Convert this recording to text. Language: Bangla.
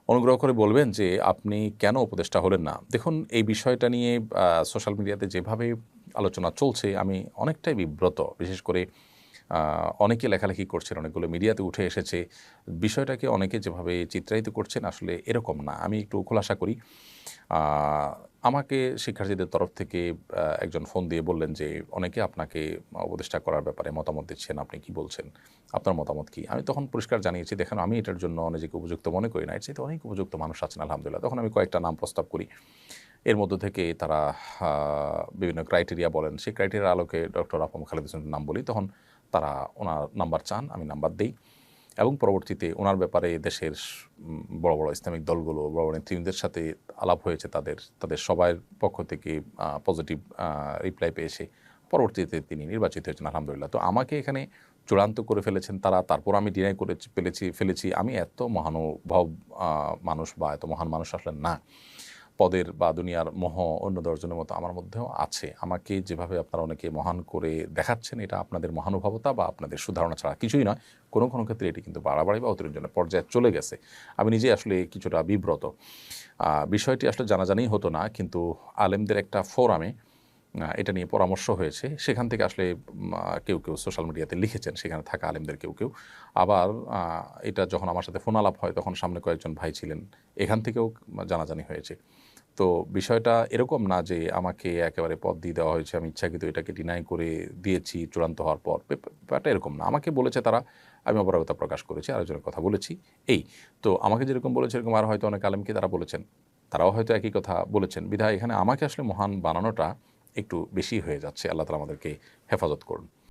অনুগ্রহ করে বলবেন যে আপনি কেন উপদেষ্টা হলেন না? দেখুন এই বিষয়টা নিয়ে সোশ্যাল মিডিয়াতে যেভাবে আলোচনা চলছে আমি অনেকটাই বিব্রত। বিশেষ করে অনেকে লেখালেখি করছেন, অনেকগুলো মিডিয়াতে উঠে এসেছে। বিষয়টাকে অনেকে যেভাবে চিত্রায়িত করছেন আসলে এরকম না। আমি একটু খোলাসা করি। আ আমাকে শিক্ষার্থীদের তরফ থেকে একজন ফোন দিয়ে বললেন যে, "অনেকে আপনাকে উপদেষ্টা করার ব্যাপারে মতামত দিচ্ছেন। আপনি কি বলছেন? আপনার মতামত কি?" আমি তখন পরিষ্কার জানিয়েছি, "দেখেন আমি এটার জন্য নিজেকে উপযুক্ত মনে করি না। এর চাইতে অনেক উপযুক্ত মানুষ আছেন আলহামদুলিল্লাহ।" তখন আমি কয়েকটা নাম প্রস্তাব করি। এর মধ্য থেকে তারা আ বিভিন্ন ক্রাইটেরিয়া বলেন। সেই ক্রাইটেরিয়ার আলোকে ডক্টর আহমদ খালেদ হোসেনের নাম বলি। তখন তারা উনার নাম্বার চান, আমি নাম্বার দেই। এবং পরবর্তীতে উনার ব্যাপারে দেশের বড়, বড় ইসলামিক দলগুলো, বড়, বড় নেতৃবৃন্দের সাথে আলাপ হয়েছে তাদের। তাদের সবার পক্ষ থেকে পজিটিভ রিপ্লাই পেয়েছে। পরবর্তীতে তিনি নির্বাচিত হয়েছেন আলহামদুলিল্লাহ। তো আমাকে এখানে চূড়ান্ত করে ফেলেছেন তারা। তারপর আমি ডিনাই করে ফেলেছি। আমি এত মহানুভব আ মানুষ বা এত মহান মানুষ আসলে না। পদের বা দুনিয়ার মোহ অন্য ১০ জনের মতো আমার মধ্যেও আছে। আমাকে যেভাবে আপনারা অনেকে মহান করে দেখাচ্ছেন এটা আপনাদের মহানুভবতা বা আপনাদের সুধারণা ছাড়া কিছুই নয়। কোনো ক্ষেত্রে এটি কিন্তু বাড়াবাড়ি বা অতিরঞ্জনের পর্যায়ে চলে গেছে। আমি নিজেই আসলে কিছুটা বিব্রত। বিষয়টি আসলে জানাজানিই হতো না। কিন্তু আলেমদের একটা ফোরামে এটা নিয়ে পরামর্শ হয়েছে। সেখান থেকে আসলে কেউ সোশ্যাল মিডিয়াতে লিখেছেন, সেখানে থাকা আলেমদের কেউ। আবার আ এটা যখন আমার সাথে ফোন আলাপ হয় তখন সামনে কয়েকজন ভাই ছিলেন। এখান থেকেও জানাজানি হয়েছে। তো বিষয়টা এরকম না যে আমাকে একেবারে পদ দিয়ে দেওয়া হয়েছে। আমি ইচ্ছাকৃত এটাকে ডিনাই করে দিয়েছি চূড়ান্ত হওয়ার পর। ব্যাপারটা এরকম না। আমাকে বলেছে তারা, আমি অপারগতা প্রকাশ করেছি, আরেকজনের কথা বলেছি, এই। তো আমাকে যেরকম বলেছে এরকম আর হয়তো অনেক আলেমকে তারা বলেছেন। তারাও হয়তো একই কথা বলেছেন। বিধায় এখানে আমাকে আসলে মহান বানানোটা একটু বেশি হয়ে যাচ্ছে। আল্লাহ তাআলা আমাদেরকে হেফাজত করুন।